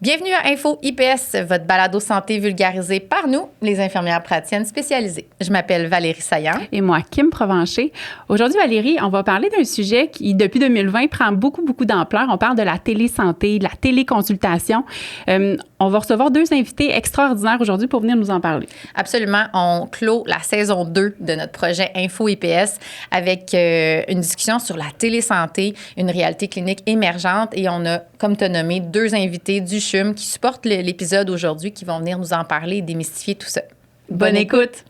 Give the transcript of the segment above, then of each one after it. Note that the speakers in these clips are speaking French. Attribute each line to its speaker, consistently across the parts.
Speaker 1: Bienvenue à Info IPS, votre balado santé vulgarisé par nous, les infirmières praticiennes spécialisées. Je m'appelle Valérie Saillant.
Speaker 2: Et moi, Kim Provencher. Aujourd'hui, Valérie, on va parler d'un sujet qui, depuis 2020, prend beaucoup d'ampleur. On parle de la télésanté, de la téléconsultation. On va recevoir deux invités extraordinaires aujourd'hui pour venir nous en parler.
Speaker 1: Absolument. On clôt la saison 2 de notre projet Info IPS avec une discussion sur la télésanté, une réalité clinique émergente. Et on a, comme tu as nommé, deux invités du CHUM qui supportent l'épisode aujourd'hui, qui vont venir nous en parler et démystifier tout ça.
Speaker 2: Bonne écoute!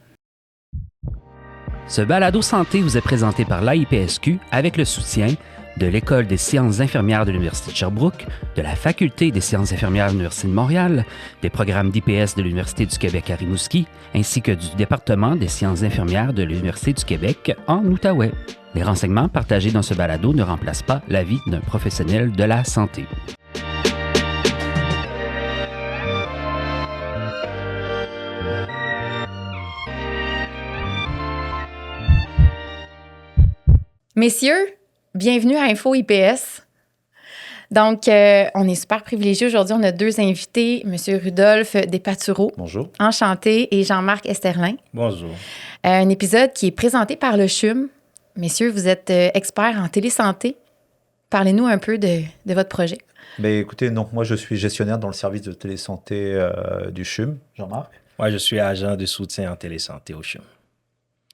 Speaker 3: Ce balado santé vous est présenté par l'AIPSQ avec le soutien de l'École des sciences infirmières de l'Université de Sherbrooke, de la Faculté des sciences infirmières de l'Université de Montréal, des programmes d'IPS de l'Université du Québec à Rimouski, ainsi que du département des sciences infirmières de l'Université du Québec en Outaouais. Les renseignements partagés dans ce balado ne remplacent pas l'avis d'un professionnel de la santé.
Speaker 1: Messieurs, bienvenue à Info IPS. Donc, on est super privilégiés aujourd'hui. On a deux invités, M. Rudolph Despatoureaux.
Speaker 4: Bonjour.
Speaker 1: Enchanté. Et Jean-Marc Esterlin.
Speaker 4: Bonjour.
Speaker 1: Un épisode qui est présenté par le CHUM. Messieurs, vous êtes experts en télésanté. Parlez-nous un peu de votre projet.
Speaker 4: Mais écoutez, donc moi je suis gestionnaire dans le service de télésanté du CHUM. Jean-Marc.
Speaker 5: Moi, je suis agent de soutien en télésanté au CHUM.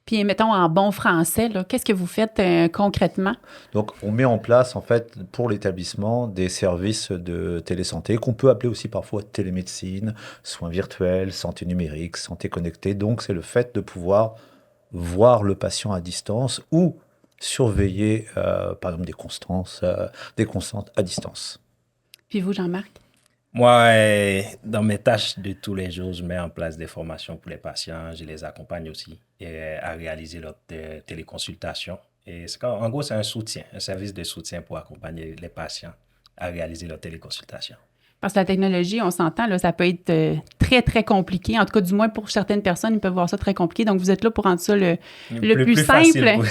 Speaker 2: Puis, mettons en bon français, là, qu'est-ce que vous faites concrètement?
Speaker 4: Donc, on met en place, en fait, pour l'établissement, des services de télésanté qu'on peut appeler aussi parfois télémédecine, soins virtuels, santé numérique, santé connectée. Donc, c'est le fait de pouvoir voir le patient à distance ou surveiller, par exemple, des constantes à distance.
Speaker 2: Puis vous, Jean-Marc?
Speaker 5: Moi, dans mes tâches de tous les jours, je mets en place des formations pour les patients. Je les accompagne aussi à réaliser leur téléconsultation. Et en gros, c'est un service de soutien pour accompagner les patients à réaliser leur téléconsultation.
Speaker 2: Parce que la technologie, on s'entend, là, ça peut être très compliqué. En tout cas, du moins pour certaines personnes, ils peuvent voir ça très compliqué. Donc, vous êtes là pour rendre ça le plus simple.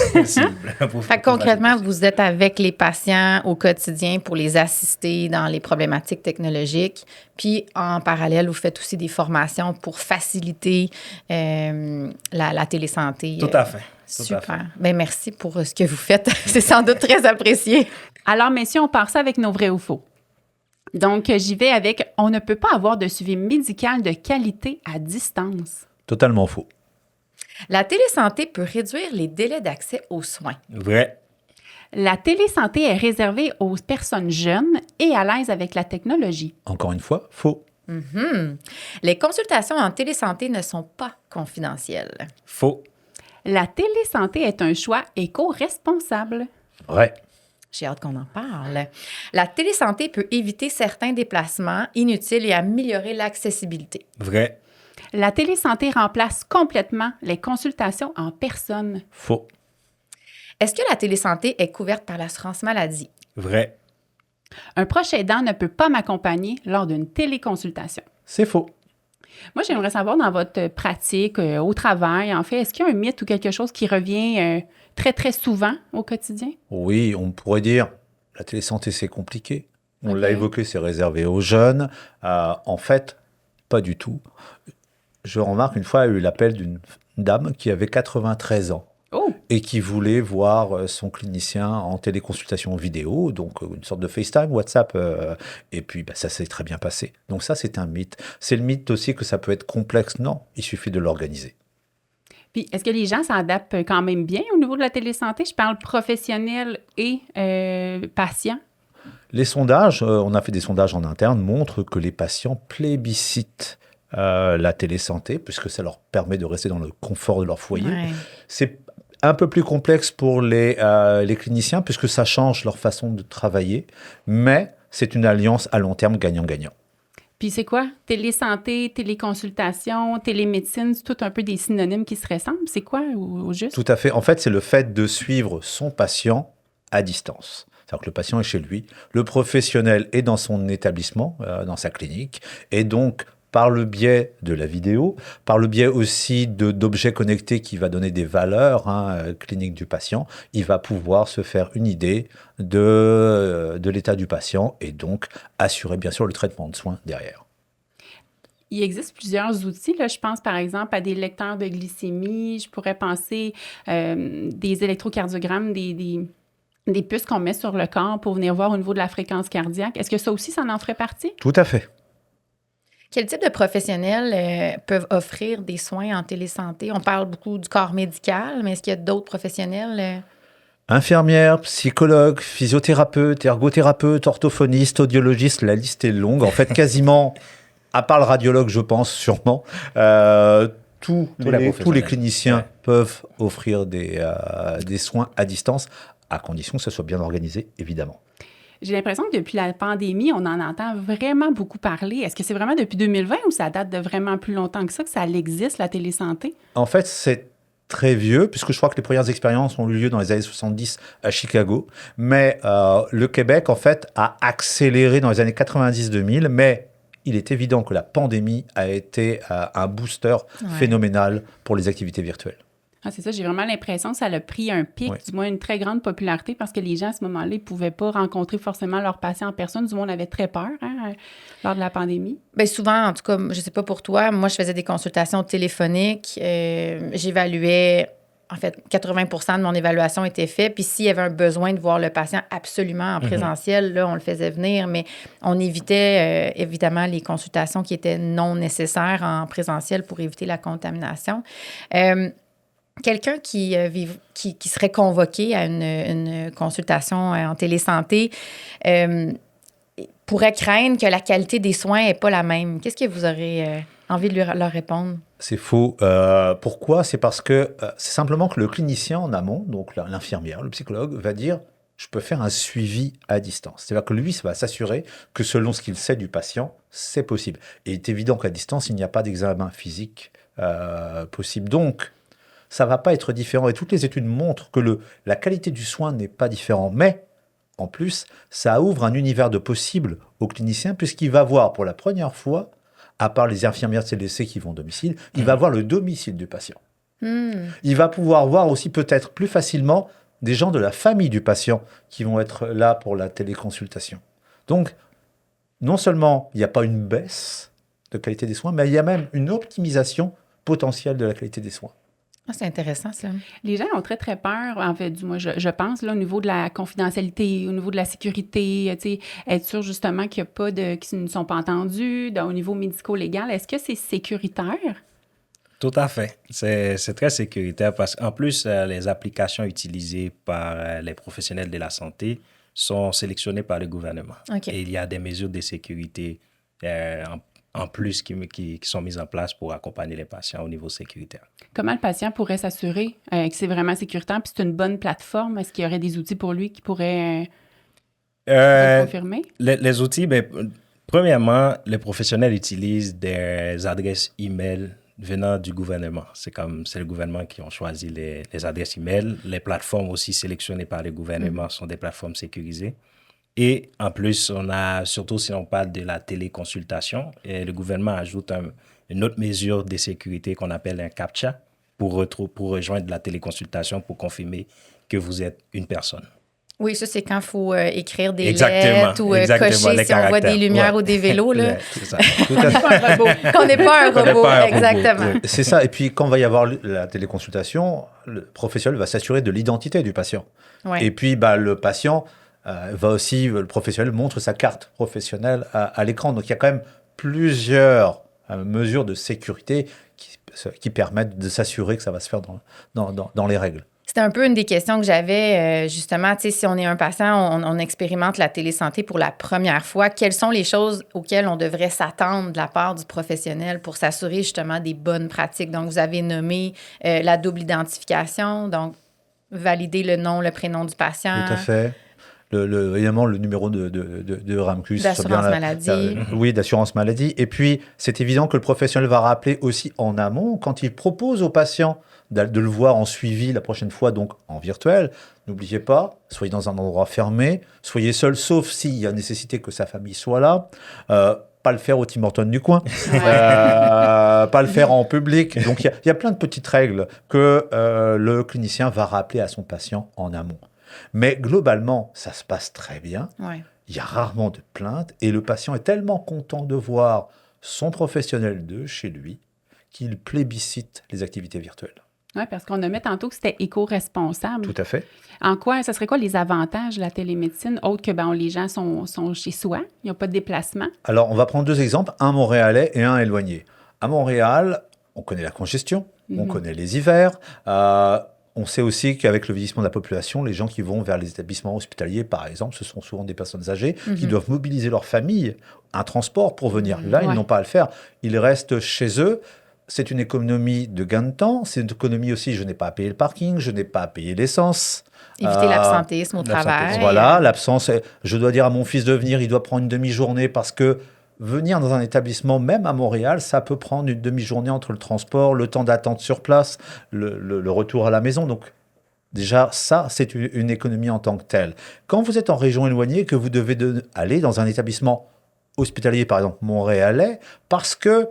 Speaker 1: Fait que concrètement, vous êtes avec les patients au quotidien pour les assister dans les problématiques technologiques. Puis, en parallèle, vous faites aussi des formations pour faciliter la télésanté.
Speaker 5: Tout à fait.
Speaker 1: Super. Bien, merci pour ce que vous faites. C'est sans doute très apprécié.
Speaker 2: Alors, messieurs, on part ça avec nos vrais ou faux. Donc, j'y vais avec « On ne peut pas avoir de suivi médical de qualité à distance ».
Speaker 4: Totalement faux.
Speaker 1: La télésanté peut réduire les délais d'accès aux soins.
Speaker 5: Vrai.
Speaker 2: La télésanté est réservée aux personnes jeunes et à l'aise avec la technologie.
Speaker 4: Encore une fois, faux.
Speaker 1: Les consultations en télésanté ne sont pas confidentielles.
Speaker 5: Faux.
Speaker 2: La télésanté est un choix éco-responsable.
Speaker 4: Vrai.
Speaker 1: J'ai hâte qu'on en parle. La télésanté peut éviter certains déplacements inutiles et améliorer l'accessibilité.
Speaker 5: Vrai.
Speaker 2: La télésanté remplace complètement les consultations en personne.
Speaker 4: Faux.
Speaker 1: Est-ce que la télésanté est couverte par l'assurance maladie?
Speaker 5: Vrai.
Speaker 2: Un proche aidant ne peut pas m'accompagner lors d'une téléconsultation.
Speaker 4: C'est faux.
Speaker 2: Moi, j'aimerais savoir dans votre pratique, au travail, en fait, est-ce qu'il y a un mythe ou quelque chose qui revient très souvent au quotidien?
Speaker 4: Oui, on pourrait dire la télésanté, c'est compliqué. On l'a évoqué, c'est réservé aux jeunes. En fait, pas du tout. Je remarque, une fois, il y a eu l'appel d'une dame qui avait 93 ans.
Speaker 2: Oh!
Speaker 4: Et qui voulait voir son clinicien en téléconsultation vidéo, donc une sorte de FaceTime, WhatsApp, et puis ça s'est très bien passé. Donc ça, c'est un mythe. C'est le mythe aussi que ça peut être complexe. Non, il suffit de l'organiser.
Speaker 2: Puis, est-ce que les gens s'adaptent quand même bien au niveau de la télésanté? Je parle professionnel et patient.
Speaker 4: Les sondages, on a fait des sondages en interne, montrent que les patients plébiscitent la télésanté, puisque ça leur permet de rester dans le confort de leur foyer.
Speaker 1: Ouais.
Speaker 4: C'est un peu plus complexe pour les cliniciens, puisque ça change leur façon de travailler, mais c'est une alliance à long terme gagnant-gagnant.
Speaker 2: Puis c'est quoi? Télésanté, téléconsultation, télémédecine, c'est tout un peu des synonymes qui se ressemblent. C'est quoi au juste?
Speaker 4: Tout à fait. En fait, c'est le fait de suivre son patient à distance. C'est-à-dire que le patient est chez lui, le professionnel est dans son établissement, dans sa clinique, et donc par le biais de la vidéo, par le biais aussi d'objets connectés qui va donner des valeurs cliniques du patient, il va pouvoir se faire une idée de l'état du patient et donc assurer bien sûr le traitement de soins derrière.
Speaker 2: Il existe plusieurs outils. Là. Je pense par exemple à des lecteurs de glycémie. Je pourrais penser des électrocardiogrammes, des puces qu'on met sur le corps pour venir voir au niveau de la fréquence cardiaque. Est-ce que ça aussi, ça en ferait partie?
Speaker 4: Tout à fait.
Speaker 1: Quel type de professionnels peuvent offrir des soins en télésanté? On parle beaucoup du corps médical, mais est-ce qu'il y a d'autres professionnels?
Speaker 4: Infirmières, psychologues, physiothérapeutes, ergothérapeutes, orthophonistes, audiologistes, la liste est longue. En fait, quasiment, à part le radiologue, je pense, sûrement, tous les cliniciens peuvent offrir des soins à distance, à condition que ce soit bien organisé, évidemment.
Speaker 2: J'ai l'impression que depuis la pandémie, on en entend vraiment beaucoup parler. Est-ce que c'est vraiment depuis 2020 ou ça date de vraiment plus longtemps que ça existe, la télésanté?
Speaker 4: En fait, c'est très vieux, puisque je crois que les premières expériences ont eu lieu dans les années 70 à Chicago. Mais le Québec, en fait, a accéléré dans les années 90-2000, mais il est évident que la pandémie a été un booster phénoménal pour les activités virtuelles.
Speaker 2: Ah, c'est ça, j'ai vraiment l'impression que ça a pris un pic, du moins une très grande popularité, parce que les gens, à ce moment-là, ils ne pouvaient pas rencontrer forcément leurs patients en personne. Du moins, on avait très peur lors de la pandémie.
Speaker 1: Bien, souvent, en tout cas, je ne sais pas pour toi, moi, je faisais des consultations téléphoniques. J'évaluais, en fait, 80% de mon évaluation était faite. Puis s'il y avait un besoin de voir le patient absolument en présentiel, là, on le faisait venir, mais on évitait, évidemment, les consultations qui étaient non nécessaires en présentiel pour éviter la contamination. Quelqu'un qui serait convoqué à une consultation en télésanté pourrait craindre que la qualité des soins n'est pas la même. Qu'est-ce que vous aurez envie de leur répondre?
Speaker 4: C'est faux. Pourquoi? C'est parce que c'est simplement que le clinicien en amont, donc l'infirmière, le psychologue, va dire « je peux faire un suivi à distance ». C'est-à-dire que lui, ça va s'assurer que selon ce qu'il sait du patient, c'est possible. Et il est évident qu'à distance, il n'y a pas d'examen physique possible. Donc, ça ne va pas être différent. Et toutes les études montrent que la qualité du soin n'est pas différente. Mais, en plus, ça ouvre un univers de possibles au clinicien, puisqu'il va voir pour la première fois, à part les infirmières CDC qui vont au domicile, il va voir le domicile du patient. Il va pouvoir voir aussi peut-être plus facilement des gens de la famille du patient qui vont être là pour la téléconsultation. Donc, non seulement il n'y a pas une baisse de qualité des soins, mais il y a même une optimisation potentielle de la qualité des soins.
Speaker 1: Ah, c'est intéressant, ça.
Speaker 2: Les gens ont très, très peur, en fait, du moins, je pense, là, au niveau de la confidentialité, au niveau de la sécurité, tu sais, être sûr, justement, qu'il n'y a pas qui ne sont pas entendus, au niveau médico-légal. Est-ce que c'est sécuritaire?
Speaker 5: Tout à fait. C'est très sécuritaire parce qu'en plus, les applications utilisées par les professionnels de la santé sont sélectionnées par le gouvernement.
Speaker 1: Okay.
Speaker 5: Et il y a des mesures de sécurité en plus qui sont mises en place pour accompagner les patients au niveau sécuritaire.
Speaker 2: Comment le patient pourrait s'assurer que c'est vraiment sécuritaire puis c'est une bonne plateforme? Est-ce qu'il y aurait des outils pour lui qui pourraient le confirmer?
Speaker 5: Les outils, premièrement, les professionnels utilisent des adresses e-mail venant du gouvernement. C'est le gouvernement qui ont choisi les adresses e-mail. Les plateformes aussi sélectionnées par le gouvernement sont des plateformes sécurisées. Et en plus, surtout si on parle de la téléconsultation, le gouvernement ajoute une autre mesure de sécurité qu'on appelle un CAPTCHA pour rejoindre la téléconsultation pour confirmer que vous êtes une personne.
Speaker 1: Oui, ça, c'est quand il faut écrire des lettres ou cocher si on voit des lumières ou des vélos. Là.
Speaker 4: C'est ça.
Speaker 1: Qu'on n'est pas un robot. Exactement.
Speaker 4: C'est ça. Et puis, quand il va y avoir la téléconsultation, le professionnel va s'assurer de l'identité du patient.
Speaker 1: Ouais.
Speaker 4: Et puis, le patient... le professionnel montre sa carte professionnelle à l'écran. Donc, il y a quand même plusieurs mesures de sécurité qui permettent de s'assurer que ça va se faire dans les règles.
Speaker 1: C'était un peu une des questions que j'avais, justement, tu sais, si on est un patient, on expérimente la télésanté pour la première fois, quelles sont les choses auxquelles on devrait s'attendre de la part du professionnel pour s'assurer justement des bonnes pratiques? Donc, vous avez nommé la double identification, donc valider le nom, le prénom du patient.
Speaker 4: Tout à fait. Évidemment, le numéro de RAMQ.
Speaker 1: D'assurance maladie.
Speaker 4: Oui, d'assurance maladie. Et puis, c'est évident que le professionnel va rappeler aussi en amont, quand il propose au patient de le voir en suivi la prochaine fois, donc en virtuel, n'oubliez pas, soyez dans un endroit fermé, soyez seul, sauf s'il y a nécessité que sa famille soit là. pas le faire au Tim Hortons du coin, pas le faire en public. Donc, il y a plein de petites règles que le clinicien va rappeler à son patient en amont. Mais globalement, ça se passe très bien.
Speaker 1: Ouais.
Speaker 4: Il y a rarement de plaintes et le patient est tellement content de voir son professionnel de chez lui qu'il plébiscite les activités virtuelles.
Speaker 2: Oui, parce qu'on a mis tantôt que c'était éco-responsable.
Speaker 4: Tout à fait.
Speaker 2: En quoi, ça serait quoi les avantages de la télémédecine, autres que les gens sont chez soi, il n'y a pas de déplacement?
Speaker 4: Alors, on va prendre 2 exemples, un montréalais et un éloigné. À Montréal, on connaît la congestion, on connaît les hivers. On sait aussi qu'avec le vieillissement de la population, les gens qui vont vers les établissements hospitaliers, par exemple, ce sont souvent des personnes âgées qui doivent mobiliser leur famille, un transport pour venir. Là, ils n'ont pas à le faire. Ils restent chez eux. C'est une économie de gain de temps. C'est une économie aussi, je n'ai pas à payer le parking, je n'ai pas à payer l'essence.
Speaker 1: Éviter l'absentéisme au travail.
Speaker 4: Voilà, l'absence. Je dois dire à mon fils de venir, il doit prendre une demi-journée parce que venir dans un établissement, même à Montréal, ça peut prendre une demi-journée entre le transport, le temps d'attente sur place, le retour à la maison. Donc, déjà, ça, c'est une économie en tant que telle. Quand vous êtes en région éloignée, que vous devez aller dans un établissement hospitalier, par exemple montréalais, parce que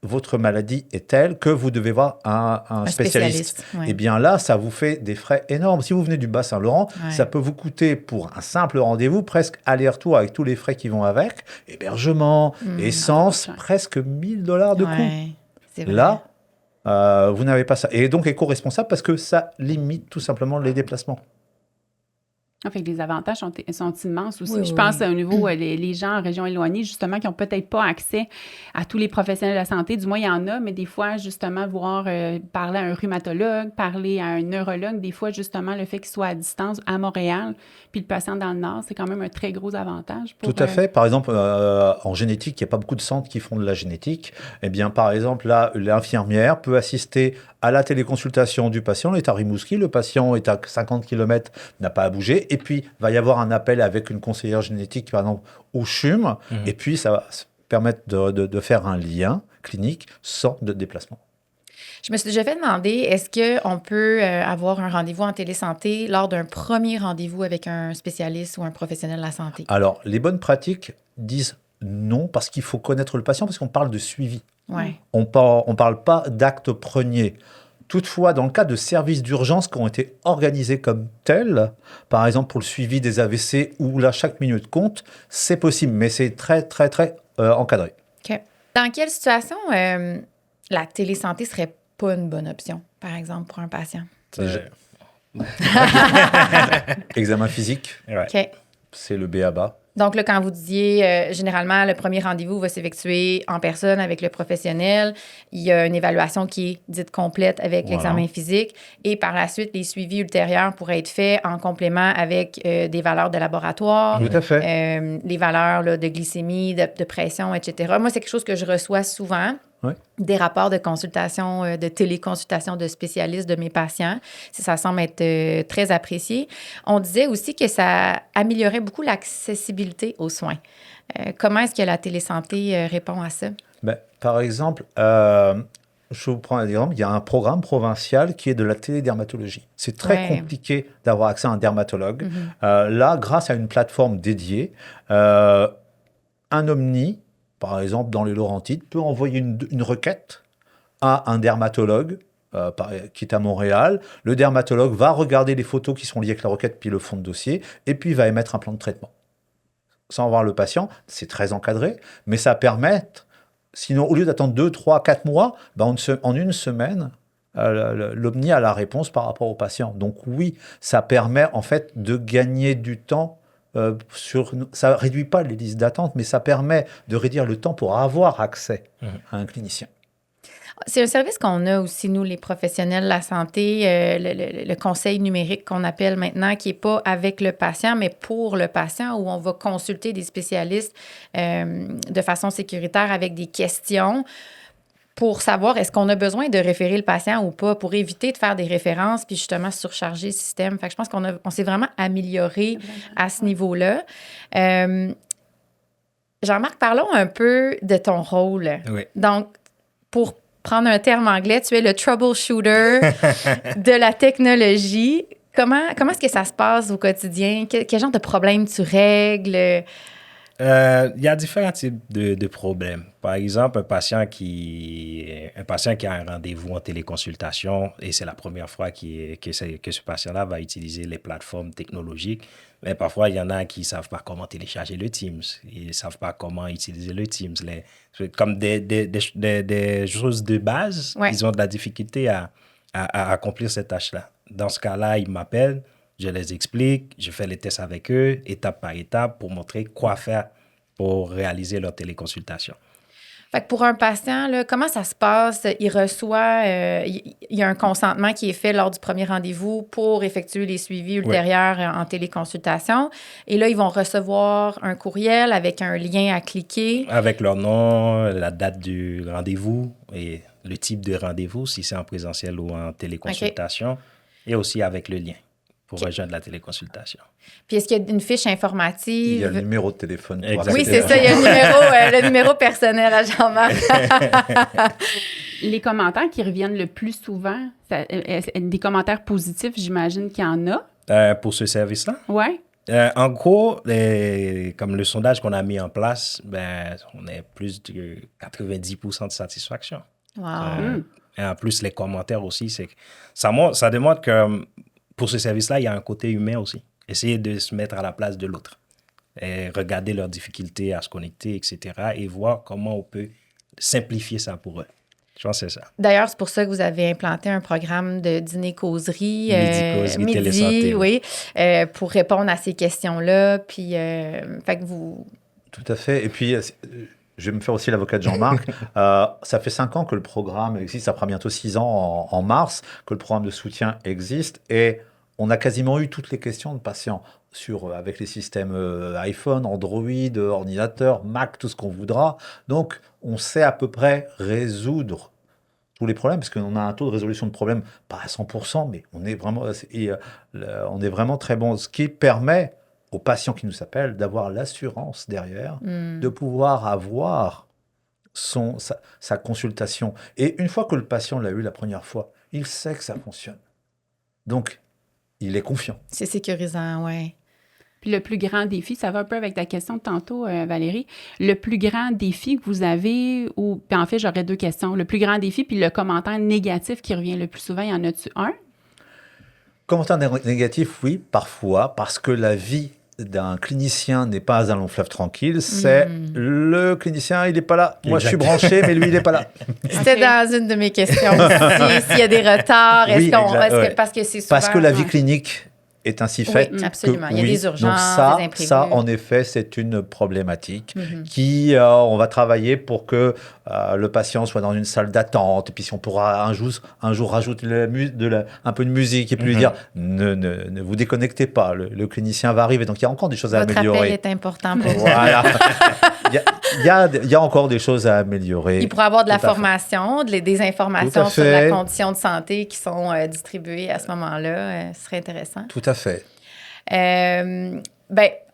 Speaker 4: votre maladie est telle que vous devez voir un spécialiste.
Speaker 1: Ouais.
Speaker 4: Eh bien là, ça vous fait des frais énormes. Si vous venez du Bas-Saint-Laurent, ça peut vous coûter pour un simple rendez-vous presque aller-retour avec tous les frais qui vont avec, hébergement, essence, presque $1 000 de coût.
Speaker 1: C'est vrai.
Speaker 4: Là, vous n'avez pas ça. Et donc éco-responsable parce que ça limite tout simplement les déplacements.
Speaker 2: Fait que les avantages sont immenses aussi.
Speaker 1: Oui,
Speaker 2: Je pense au niveau les gens en région éloignée, justement, qui n'ont peut-être pas accès à tous les professionnels de la santé. Du moins, il y en a, mais des fois, justement, voir parler à un rhumatologue, parler à un neurologue, des fois, justement, le fait qu'il soit à distance à Montréal, puis le patient dans le Nord, c'est quand même un très gros avantage.
Speaker 4: Tout à fait. Par exemple, en génétique, il n'y a pas beaucoup de centres qui font de la génétique. Eh bien, par exemple, là, l'infirmière peut assister à la téléconsultation du patient. Il est à Rimouski, le patient est à 50 km, n'a pas à bouger. Et puis, va y avoir un appel avec une conseillère génétique, par exemple, au CHUM. Et puis, ça va permettre de faire un lien clinique sans de déplacement.
Speaker 1: Je me suis déjà fait demander, est-ce qu'on peut avoir un rendez-vous en télésanté lors d'un premier rendez-vous avec un spécialiste ou un professionnel de la santé?
Speaker 4: Alors, les bonnes pratiques disent non, parce qu'il faut connaître le patient, parce qu'on parle de suivi.
Speaker 1: Ouais.
Speaker 4: On parle pas d'acte premier. Toutefois, dans le cas de services d'urgence qui ont été organisés comme tels, par exemple pour le suivi des AVC, où là, chaque minute compte, c'est possible, mais c'est très, très, très encadré.
Speaker 1: OK. Dans quelle situation la télésanté serait pas une bonne option, par exemple, pour un patient?
Speaker 4: Examen physique,
Speaker 1: OK.
Speaker 4: c'est le b.a.-ba.
Speaker 1: Donc, là, quand vous disiez, généralement, le premier rendez-vous va s'effectuer en personne avec le professionnel. Il y a une évaluation qui est dite complète avec l'examen physique. Et par la suite, les suivis ultérieurs pourraient être faits en complément avec des valeurs de laboratoire.
Speaker 4: Tout à fait.
Speaker 1: Les valeurs là, de glycémie, de pression, etc. Moi, c'est quelque chose que je reçois souvent.
Speaker 4: Oui.
Speaker 1: Des rapports de consultation, de téléconsultation de spécialistes de mes patients. Ça semble être très apprécié. On disait aussi que ça améliorait beaucoup l'accessibilité aux soins. Comment est-ce que la télésanté répond à ça?
Speaker 4: Ben, par exemple, je vous prends un exemple, il y a un programme provincial qui est de la télédermatologie. C'est très compliqué d'avoir accès à un dermatologue. Là, grâce à une plateforme dédiée, un Omni, par exemple, dans les Laurentides, peut envoyer une requête à un dermatologue qui est à Montréal. Le dermatologue va regarder les photos qui sont liées avec la requête, puis le fond de dossier, et puis va émettre un plan de traitement. Sans voir le patient, c'est très encadré, mais ça permet, sinon, au lieu d'attendre 2, 3, 4 mois, en une semaine, l'Omni a la réponse par rapport au patient. Donc oui, ça permet en fait de gagner du temps. Ça ne réduit pas les listes d'attente, mais ça permet de réduire le temps pour avoir accès à un clinicien.
Speaker 1: C'est un service qu'on a aussi, nous, les professionnels de la santé, le conseil numérique qu'on appelle maintenant, qui n'est pas avec le patient, mais pour le patient, où on va consulter des spécialistes de façon sécuritaire avec des questions pour savoir est-ce qu'on a besoin de référer le patient ou pas, pour éviter de faire des références puis justement surcharger le système. Fait que je pense qu'on s'est vraiment amélioré à ce niveau-là. Jean-Marc, parlons un peu de ton rôle.
Speaker 5: Oui.
Speaker 1: Donc, pour prendre un terme anglais, tu es le troubleshooter de la technologie. Comment est-ce que ça se passe au quotidien? Quel genre de problème tu règles?
Speaker 5: Il y a différents types de problèmes. Par exemple, un patient qui a un rendez-vous en téléconsultation et c'est la première fois que ce patient-là va utiliser les plateformes technologiques, mais parfois, il y en a qui ne savent pas comment télécharger le Teams. Ils ne savent pas comment utiliser le Teams. Comme des choses de base,
Speaker 1: Ouais.
Speaker 5: ils ont de la difficulté à accomplir cette tâche-là. Dans ce cas-là, ils m'appellent, je les explique, je fais les tests avec eux, étape par étape, pour montrer quoi faire pour réaliser leur téléconsultation.
Speaker 1: Fait que pour un patient, là, comment ça se passe? Il reçoit, il y a un consentement qui est fait lors du premier rendez-vous pour effectuer les suivis ultérieurs en téléconsultation. Et là, ils vont recevoir un courriel avec un lien à cliquer.
Speaker 5: Avec leur nom, la date du rendez-vous et le type de rendez-vous, si c'est en présentiel ou en téléconsultation, et aussi avec le lien pour rejoindre la téléconsultation.
Speaker 1: Puis est-ce qu'il y a une fiche informative?
Speaker 4: Il y a le numéro de téléphone. pour
Speaker 5: Exactement.
Speaker 1: Oui,
Speaker 4: accéder
Speaker 1: c'est ça, il y a le numéro personnel à Jean-Marc.
Speaker 2: Les commentaires qui reviennent le plus souvent, des commentaires positifs, j'imagine qu'il y en a.
Speaker 5: Pour ce service-là?
Speaker 2: Oui.
Speaker 5: En gros, comme le sondage qu'on a mis en place, on est plus de 90% de satisfaction.
Speaker 1: Wow.
Speaker 5: Et en plus, les commentaires aussi, ça démontre que pour ce service-là, il y a un côté humain aussi. Essayer de se mettre à la place de l'autre. Et regarder leurs difficultés à se connecter, etc. Et voir comment on peut simplifier ça pour eux. Je pense que c'est ça.
Speaker 1: D'ailleurs, c'est pour ça que vous avez implanté un programme de dîner-causerie.
Speaker 5: Midi-causerie, télésanté,
Speaker 1: oui, pour répondre à ces questions-là. Puis, fait que vous...
Speaker 4: Tout à fait. Et puis, je vais me faire aussi l'avocat de Jean-Marc. Ça fait 5 ans que le programme existe. Ça fera bientôt 6 ans en mars que le programme de soutien existe. Et on a quasiment eu toutes les questions de patients avec les systèmes iPhone, Android, ordinateur, Mac, tout ce qu'on voudra. Donc, on sait à peu près résoudre tous les problèmes, parce qu'on a un taux de résolution de problèmes, pas à 100%, mais on est vraiment très bon. Ce qui permet aux patients qui nous appellent d'avoir l'assurance derrière, de pouvoir avoir sa consultation. Et une fois que le patient l'a eu la première fois, il sait que ça fonctionne. Donc, il est confiant.
Speaker 1: C'est sécurisant, oui.
Speaker 2: Puis le plus grand défi, ça va un peu avec ta question de tantôt, Valérie, le plus grand défi que vous avez, puis en fait, j'aurais 2 questions. Le plus grand défi, puis le commentaire négatif qui revient le plus souvent, y en a-tu un?
Speaker 4: Commentaire négatif, oui, parfois, parce que la vie d'un clinicien n'est pas un long fleuve tranquille, c'est le clinicien, il n'est pas là. Moi, je suis branché, mais lui, il n'est pas là.
Speaker 1: C'était dans une de mes questions aussi. S'il y a des retards, parce que c'est souvent...
Speaker 4: Parce que la vie clinique est ainsi faite.
Speaker 1: Oui, absolument. Il y a des urgences,
Speaker 4: donc
Speaker 1: des imprévus.
Speaker 4: ça, en effet, c'est une problématique qui, on va travailler pour que le patient soit dans une salle d'attente. Et puis, si on pourra un jour rajouter un peu de musique et puis lui dire ne vous déconnectez pas, le clinicien va arriver. Donc, il y a encore des choses à améliorer.
Speaker 1: Votre appel est important pour vous.
Speaker 4: Voilà. Il y a encore des choses à améliorer.
Speaker 1: Il pourrait y avoir de la formation, des informations sur la condition de santé qui sont distribuées à ce moment-là. Ce serait intéressant.
Speaker 4: Tout à fait.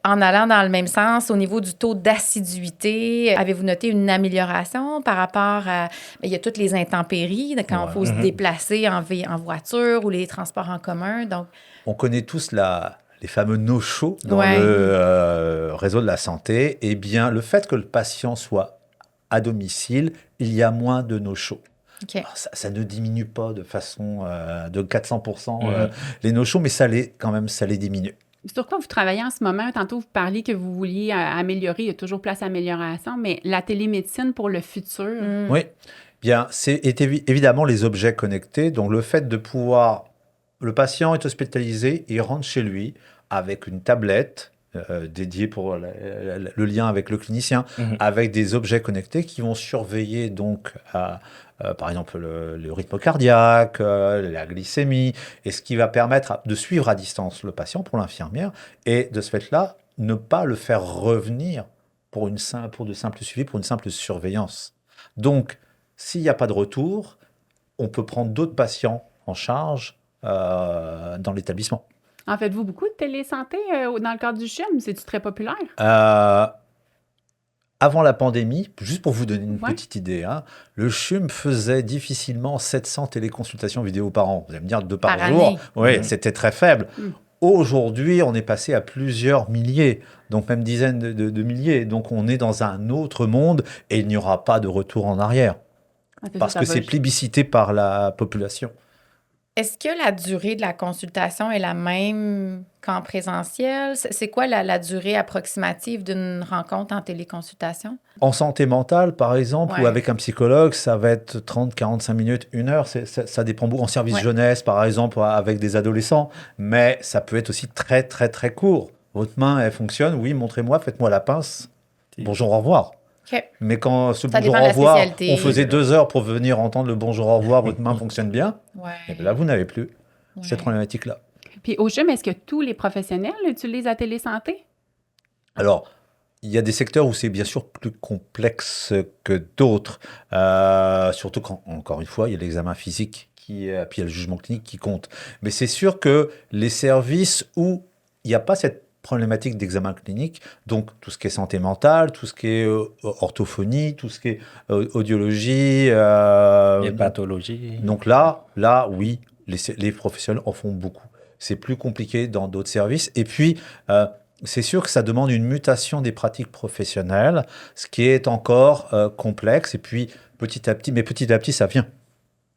Speaker 1: En allant dans le même sens, au niveau du taux d'assiduité, avez-vous noté une amélioration par rapport à... il y a toutes les intempéries, quand il faut se déplacer en voiture ou les transports en commun. Donc...
Speaker 4: On connaît tous les fameux no-show dans le réseau de la santé. Eh bien, le fait que le patient soit à domicile, il y a moins de no-show.
Speaker 1: Okay.
Speaker 4: Ça ne diminue pas de façon de 400% les no-shows, mais ça les diminue.
Speaker 2: Sur quoi vous travaillez en ce moment? Tantôt, vous parliez que vous vouliez améliorer. Il y a toujours place à amélioration, mais la télémédecine pour le futur?
Speaker 4: Oui. Bien, c'est évidemment les objets connectés. Donc, le fait de pouvoir... Le patient est hospitalisé, il rentre chez lui avec une tablette dédiée pour le lien avec le clinicien, avec des objets connectés qui vont surveiller donc par exemple le rythme cardiaque, la glycémie, et ce qui va permettre de suivre à distance le patient pour l'infirmière, et de ce fait-là, ne pas le faire revenir pour de simples suivis, pour une simple surveillance. Donc, s'il n'y a pas de retour, on peut prendre d'autres patients en charge dans l'établissement.
Speaker 2: En faites-vous beaucoup de télésanté dans le cadre du CHUM? C'est-tu très populaire?
Speaker 4: Avant la pandémie, juste pour vous donner une petite idée, le CHUM faisait difficilement 700 téléconsultations vidéo par an. Vous allez me dire 2 par jour. Oui, c'était très faible. Aujourd'hui, on est passé à plusieurs milliers, donc même dizaines de milliers. Donc on est dans un autre monde et il n'y aura pas de retour en arrière parce que c'est plébiscité par la population.
Speaker 1: Est-ce que la durée de la consultation est la même qu'en présentiel? C'est quoi la durée approximative d'une rencontre en téléconsultation?
Speaker 4: En santé mentale, par exemple,
Speaker 1: Ouais.
Speaker 4: ou avec un psychologue, ça va être 30, 45 minutes, 1 heure. Ça dépend beaucoup. En service
Speaker 1: Ouais.
Speaker 4: jeunesse, par exemple, avec des adolescents. Mais ça peut être aussi très, très, très court. Votre main, elle fonctionne. Oui, montrez-moi, faites-moi la pince. Bonjour, au revoir.
Speaker 1: OK.
Speaker 4: Mais quand ce
Speaker 1: Ça
Speaker 4: bonjour,
Speaker 1: dépend de
Speaker 4: au
Speaker 1: la
Speaker 4: revoir,
Speaker 1: spécialité.
Speaker 4: on faisait 2 heures pour venir entendre le bonjour, au revoir, votre main fonctionne bien.
Speaker 1: Ouais.
Speaker 4: Et bien là, vous n'avez plus cette
Speaker 1: Ouais.
Speaker 4: problématique-là.
Speaker 2: Puis au gym, est-ce que tous les professionnels utilisent la télésanté?
Speaker 4: Alors, il y a des secteurs où c'est bien sûr plus complexe que d'autres, surtout quand, encore une fois, il y a l'examen physique, puis il y a le jugement clinique qui compte. Mais c'est sûr que les services où il n'y a pas cette problématique d'examen clinique, donc tout ce qui est santé mentale, tout ce qui est orthophonie, tout ce qui est audiologie,
Speaker 5: Les pathologies.
Speaker 4: donc là, oui, les professionnels en font beaucoup. C'est plus compliqué dans d'autres services. Et puis, c'est sûr que ça demande une mutation des pratiques professionnelles, ce qui est encore complexe. Et puis, petit à petit, ça vient.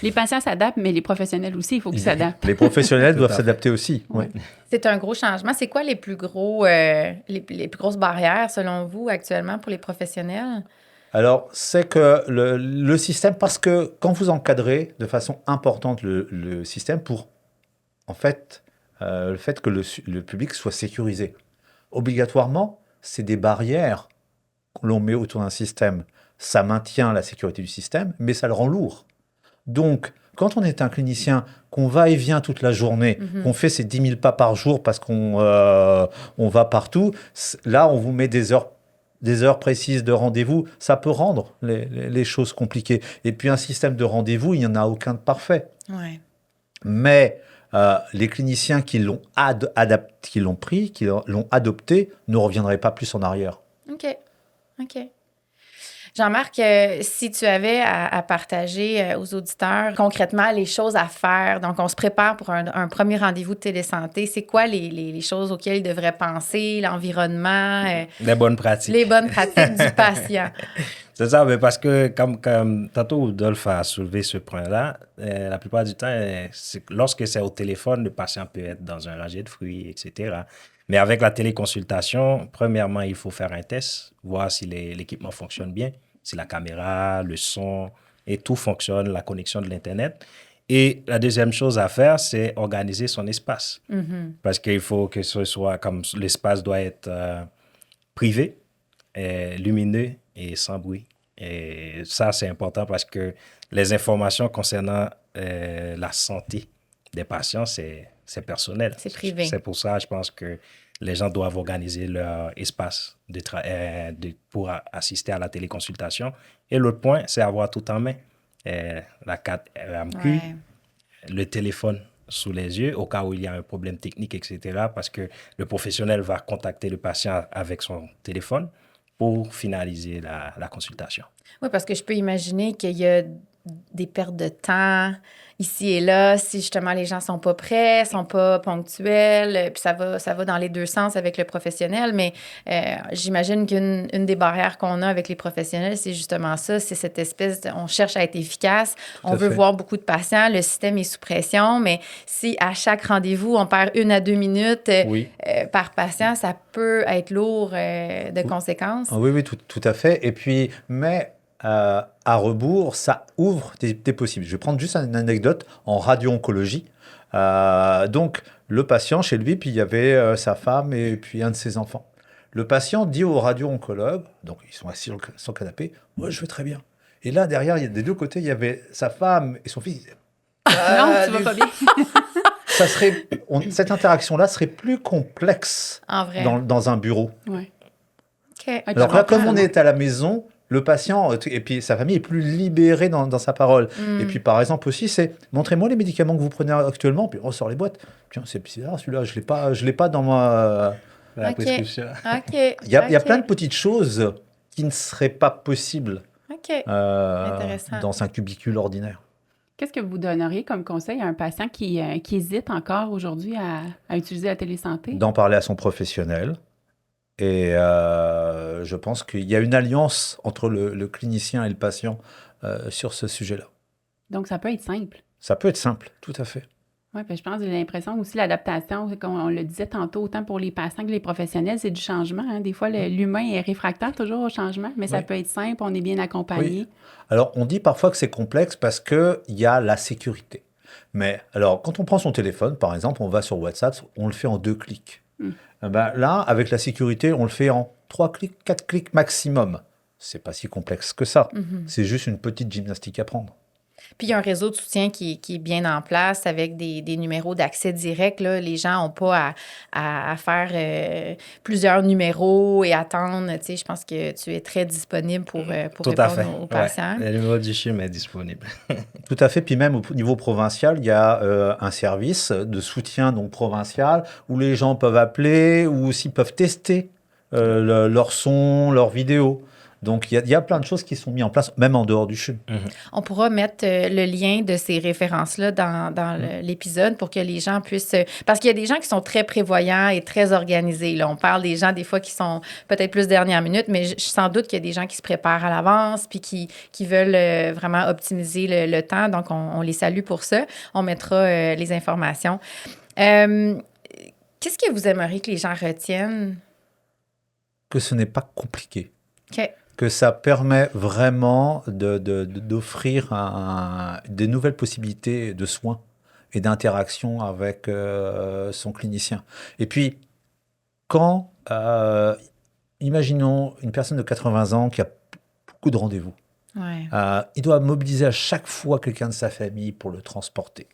Speaker 2: Les patients s'adaptent, mais les professionnels aussi, il faut qu'ils s'adaptent.
Speaker 4: Les professionnels
Speaker 5: Tout
Speaker 4: doivent
Speaker 5: à fait.
Speaker 4: s'adapter aussi.
Speaker 2: Ouais.
Speaker 4: Oui.
Speaker 1: C'est un gros changement. C'est quoi les plus les plus grosses barrières, selon vous, actuellement, pour les professionnels?
Speaker 4: Alors, c'est que le système, parce que quand vous encadrez de façon importante le système pour, en fait, le fait que le public soit sécurisé, obligatoirement, c'est des barrières que l'on met autour d'un système. Ça maintient la sécurité du système, mais ça le rend lourd. Donc, quand on est un clinicien, qu'on va et vient toute la journée, qu'on fait ses 10 000 pas par jour parce qu'on va partout, là, on vous met des heures précises de rendez-vous, ça peut rendre les choses compliquées. Et puis, un système de rendez-vous, il n'y en a aucun de parfait.
Speaker 1: Ouais.
Speaker 4: Mais les cliniciens qui l'ont pris, qui l'ont adopté, ne reviendraient pas plus en arrière.
Speaker 1: OK. Jean-Marc, si tu avais à partager aux auditeurs concrètement les choses à faire, donc on se prépare pour un premier rendez-vous de télésanté, c'est quoi les choses auxquelles ils devraient penser, l'environnement,
Speaker 5: Les bonnes pratiques.
Speaker 1: les bonnes pratiques du patient?
Speaker 5: C'est ça, mais parce que comme tantôt Rodolphe a soulevé ce point-là, la plupart du temps, lorsque c'est au téléphone, le patient peut être dans un rangé de fruits, etc. Mais avec la téléconsultation, premièrement, il faut faire un test, voir si l'équipement fonctionne bien, si la caméra, le son et tout fonctionne, la connexion de l'Internet. Et la deuxième chose à faire, c'est organiser son espace. Parce qu'il faut que ce soit comme l'espace doit être privé, lumineux et sans bruit. Et ça, c'est important parce que les informations concernant la santé des patients, c'est personnel.
Speaker 1: C'est privé.
Speaker 5: C'est pour ça, je pense que les gens doivent organiser leur espace pour assister à la téléconsultation. Et l'autre point, c'est avoir tout en main. La carte RMQ,
Speaker 1: Ouais.
Speaker 5: le téléphone sous les yeux au cas où il y a un problème technique, etc. Parce que le professionnel va contacter le patient avec son téléphone pour finaliser la consultation.
Speaker 1: Oui, parce que je peux imaginer qu'il y a des pertes de temps ici et là, si justement les gens sont pas prêts, sont pas ponctuels, puis ça va dans les deux sens avec le professionnel, mais j'imagine qu'une des barrières qu'on a avec les professionnels, c'est justement ça, c'est cette espèce on cherche à être efficace, on veut voir beaucoup de patients, le système est sous pression, mais si à chaque rendez-vous, on perd 1 à 2 minutes par patient, ça peut être lourd de conséquences.
Speaker 4: Oui, tout à fait. Et puis, mais à rebours, ça ouvre des possibles. Je vais prendre juste une anecdote en radio-oncologie. Donc, le patient chez lui, puis il y avait sa femme et puis un de ses enfants. Le patient dit au radio-oncologue, donc ils sont assis sur son canapé, « Moi, je vais très bien. » Et là, derrière, des deux côtés, il y avait sa femme et son fils.
Speaker 2: Non, tu vas pas bien.
Speaker 4: Cette interaction-là serait plus complexe
Speaker 1: En vrai.
Speaker 4: dans un bureau.
Speaker 2: Ouais.
Speaker 1: OK.
Speaker 4: Alors là, comme on est à la maison, le patient, et puis sa famille est plus libérée dans sa parole. Et puis, par exemple, aussi, c'est « Montrez-moi les médicaments que vous prenez actuellement. » Puis on sort les boîtes. Tiens, c'est bizarre, celui-là, je l'ai pas dans ma...
Speaker 5: La
Speaker 1: OK.
Speaker 5: prescription.
Speaker 1: OK.
Speaker 4: Il y a plein de petites choses qui ne seraient pas possibles
Speaker 1: OK. Intéressant.
Speaker 4: dans un cubicule ordinaire.
Speaker 2: Qu'est-ce que vous donneriez comme conseil à un patient qui hésite encore aujourd'hui à utiliser la télésanté?
Speaker 4: D'en parler à son professionnel. Et je pense qu'il y a une alliance entre le clinicien et le patient sur ce sujet-là.
Speaker 2: Donc, ça peut être simple.
Speaker 4: Ça peut être simple, tout à fait.
Speaker 2: Oui, puis je pense que j'ai l'impression aussi l'adaptation, comme on le disait tantôt, autant pour les patients que les professionnels, c'est du changement. Hein. Des fois, l'humain est réfractaire toujours au changement, mais ça
Speaker 4: Oui.
Speaker 2: peut être simple, on est bien accompagné.
Speaker 4: Oui. Alors, on dit parfois que c'est complexe parce qu'il y a la sécurité. Mais alors, quand on prend son téléphone, par exemple, on va sur WhatsApp, on le fait en 2 clics. Eh ben, là, avec la sécurité, on le fait en 3 clics, 4 clics maximum. C'est pas si complexe que ça. C'est juste une petite gymnastique à prendre.
Speaker 1: Puis il y a un réseau de soutien qui est bien en place avec des numéros d'accès direct. Là. Les gens n'ont pas à faire plusieurs numéros et attendre. Tu sais, je pense que tu es très disponible pour
Speaker 5: Tout à fait.
Speaker 1: répondre aux patients.
Speaker 5: Ouais. Le numéro du CHUM est disponible.
Speaker 4: Tout à fait. Puis même au niveau provincial, il y a un service de soutien donc provincial où les gens peuvent appeler ou aussi peuvent tester leur son, leur vidéo. Donc, il y a plein de choses qui sont mises en place, même en dehors du CHUM.
Speaker 1: On pourra mettre le lien de ces références-là dans l'épisode pour que les gens puissent... parce qu'il y a des gens qui sont très prévoyants et très organisés. Là. On parle des gens, des fois, qui sont peut-être plus dernière minute, mais je sans doute qu'il y a des gens qui se préparent à l'avance puis qui veulent vraiment optimiser le temps. Donc, on les salue pour ça. On mettra les informations. Qu'est-ce que vous aimeriez que les gens retiennent?
Speaker 4: Que ce n'est pas compliqué.
Speaker 1: OK.
Speaker 4: Que ça permet vraiment d'offrir des nouvelles possibilités de soins et d'interaction avec son clinicien. Et puis, quand, imaginons une personne de 80 ans qui a beaucoup de rendez-vous,
Speaker 1: Ouais.
Speaker 4: il doit mobiliser à chaque fois quelqu'un de sa famille pour le transporter.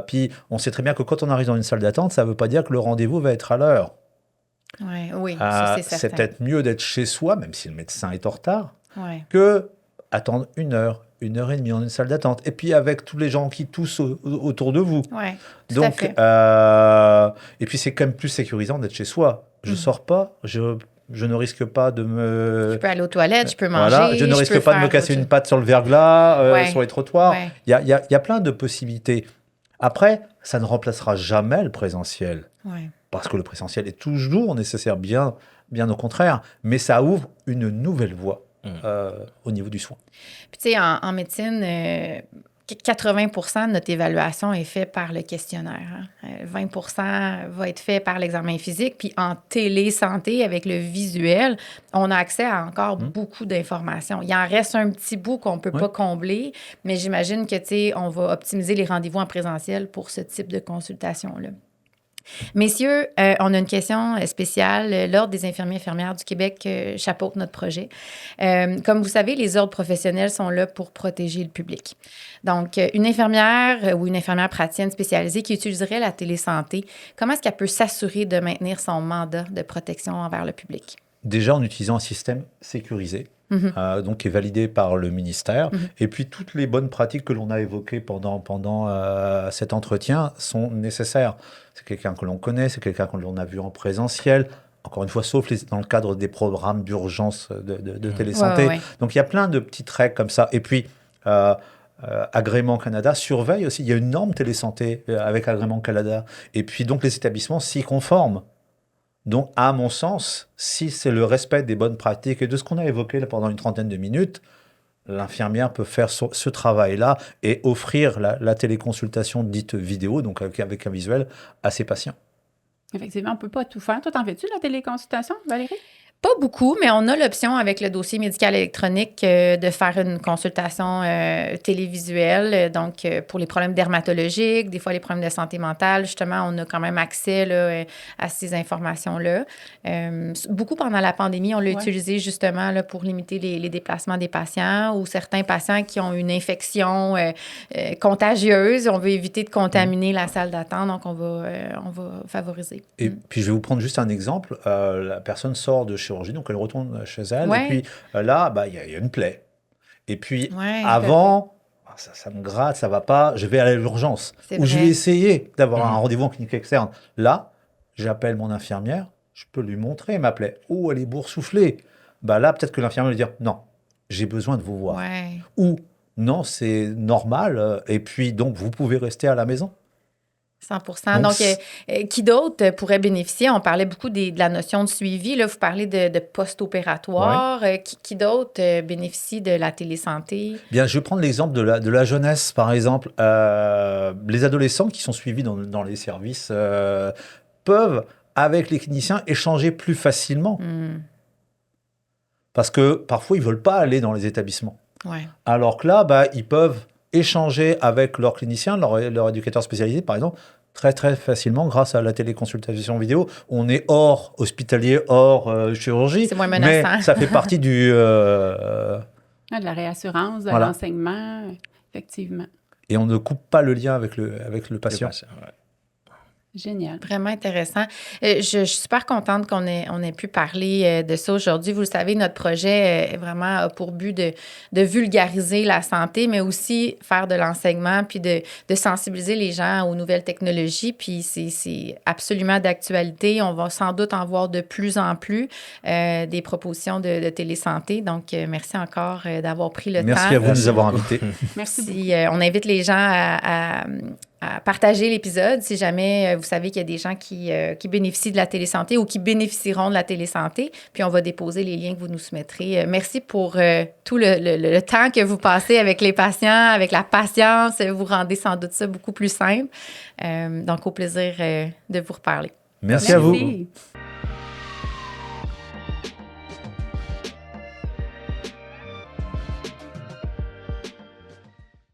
Speaker 4: Puis, on sait très bien que quand on arrive dans une salle d'attente, ça ne veut pas dire que le rendez-vous va être à l'heure.
Speaker 1: Ouais, oui, ça, c'est
Speaker 4: C'est
Speaker 1: certain.
Speaker 4: peut-être mieux d'être chez soi, même si le médecin est en retard,
Speaker 1: Ouais.
Speaker 4: que attendre 1 heure et demie dans une salle d'attente. Et puis avec tous les gens qui toussent autour de vous.
Speaker 1: Ouais, tout à
Speaker 4: Donc,
Speaker 1: fait.
Speaker 4: et puis c'est quand même plus sécurisant d'être chez soi. Je sors pas, je ne risque pas de me...
Speaker 1: Je peux aller aux toilettes, je peux manger.
Speaker 4: Voilà, je ne risque
Speaker 1: peux
Speaker 4: pas de me
Speaker 1: faire
Speaker 4: casser
Speaker 1: autre
Speaker 4: une patte sur le verglas,
Speaker 1: Ouais.
Speaker 4: sur les trottoirs.
Speaker 1: Ouais.
Speaker 4: Il y a plein de possibilités. Après, ça ne remplacera jamais le présentiel.
Speaker 1: Ouais.
Speaker 4: Parce que le présentiel est toujours nécessaire, bien au contraire, mais ça ouvre une nouvelle voie au niveau du soin.
Speaker 1: Puis, tu sais, en médecine, 80% de notre évaluation est faite par le questionnaire. Hein. 20% va être fait par l'examen physique. Puis, en télésanté, avec le visuel, on a accès à encore beaucoup d'informations. Il en reste un petit bout qu'on ne peut pas combler, mais j'imagine que, tu sais, on va optimiser les rendez-vous en présentiel pour ce type de consultation-là. Messieurs, on a une question spéciale. L'Ordre des infirmiers et infirmières du Québec chapeaute notre projet. Comme vous savez, les ordres professionnels sont là pour protéger le public. Donc, une infirmière ou une infirmière praticienne spécialisée qui utiliserait la télésanté, comment est-ce qu'elle peut s'assurer de maintenir son mandat de protection envers le public?
Speaker 4: Déjà en utilisant un système sécurisé, donc qui est validé par le ministère. Et puis toutes les bonnes pratiques que l'on a évoquées pendant cet entretien sont nécessaires. C'est quelqu'un que l'on connaît, c'est quelqu'un que l'on a vu en présentiel, encore une fois, sauf dans le cadre des programmes d'urgence de télésanté.
Speaker 1: Ouais.
Speaker 4: Donc il y a plein de petites règles comme ça. Et puis, Agrément Canada surveille aussi. Il y a une norme télésanté avec Agrément Canada. Et puis donc les établissements s'y conforment. Donc, à mon sens, si c'est le respect des bonnes pratiques et de ce qu'on a évoqué là pendant une trentaine de minutes, l'infirmière peut faire ce travail-là et offrir la téléconsultation dite vidéo, donc avec un visuel, à ses patients.
Speaker 2: Effectivement, on ne peut pas tout faire. Toi, t'en fais-tu de la téléconsultation, Valérie?
Speaker 1: Pas beaucoup, mais on a l'option avec le dossier médical électronique de faire une consultation télévisuelle. Donc, pour les problèmes dermatologiques, des fois les problèmes de santé mentale, justement, on a quand même accès là, à ces informations-là. Beaucoup pendant la pandémie, on l'a utilisé justement là, pour limiter les déplacements des patients ou certains patients qui ont une infection contagieuse. On veut éviter de contaminer la salle d'attente, donc on va favoriser.
Speaker 4: Et puis, je vais vous prendre juste un exemple. La personne sort de chirurgie, donc elle retourne chez elle.
Speaker 1: Ouais.
Speaker 4: Et puis là, il y a une plaie. Et puis,
Speaker 1: Ouais,
Speaker 4: avant, ça me gratte, ça va pas, je vais aller à l'urgence.
Speaker 1: C'est
Speaker 4: Ou je
Speaker 1: vrai.
Speaker 4: vais essayer d'avoir un rendez-vous en clinique externe. Là, j'appelle mon infirmière, je peux lui montrer ma plaie. Oh, elle est boursouflée. Là, peut-être que l'infirmière va lui dire, non, j'ai besoin de vous voir.
Speaker 1: Ouais.
Speaker 4: Ou non, c'est normal. Et puis, donc, vous pouvez rester à la maison.
Speaker 1: 100%. Donc, qui d'autre pourrait bénéficier? On parlait beaucoup de la notion de suivi. Là, vous parlez de post-opératoire. Qui d'autre bénéficie de la télésanté?
Speaker 4: Bien, je vais prendre l'exemple de la jeunesse, par exemple. Les adolescents qui sont suivis dans les services peuvent, avec les cliniciens, échanger plus facilement. Parce que parfois, ils ne veulent pas aller dans les établissements.
Speaker 1: Ouais.
Speaker 4: Alors que là, ils peuvent échanger avec leur clinicien, leur éducateur spécialisé, par exemple, très, très facilement grâce à la téléconsultation vidéo. On est hors hospitalier, hors chirurgie.
Speaker 1: C'est moins menaçant.
Speaker 4: Mais ça fait partie
Speaker 2: de la réassurance, de l'enseignement, effectivement.
Speaker 4: Et on ne coupe pas le lien avec le patient.
Speaker 2: Génial.
Speaker 1: Vraiment intéressant. Je suis super contente qu'on ait pu parler de ça aujourd'hui. Vous le savez, notre projet est vraiment pour but de vulgariser la santé, mais aussi faire de l'enseignement, puis de sensibiliser les gens aux nouvelles technologies. Puis c'est absolument d'actualité. On va sans doute en voir de plus en plus des propositions de télésanté. Donc, merci encore d'avoir pris le temps.
Speaker 4: Merci à vous de nous avoir invités.
Speaker 2: Merci.
Speaker 1: On invite les gens à partager l'épisode si jamais vous savez qu'il y a des gens qui bénéficient de la télésanté ou qui bénéficieront de la télésanté. Puis on va déposer les liens que vous nous soumettrez. Merci pour tout le temps que vous passez avec les patients, avec la patience. Vous rendez sans doute ça beaucoup plus simple. Donc, au plaisir de vous reparler.
Speaker 4: Merci à vous.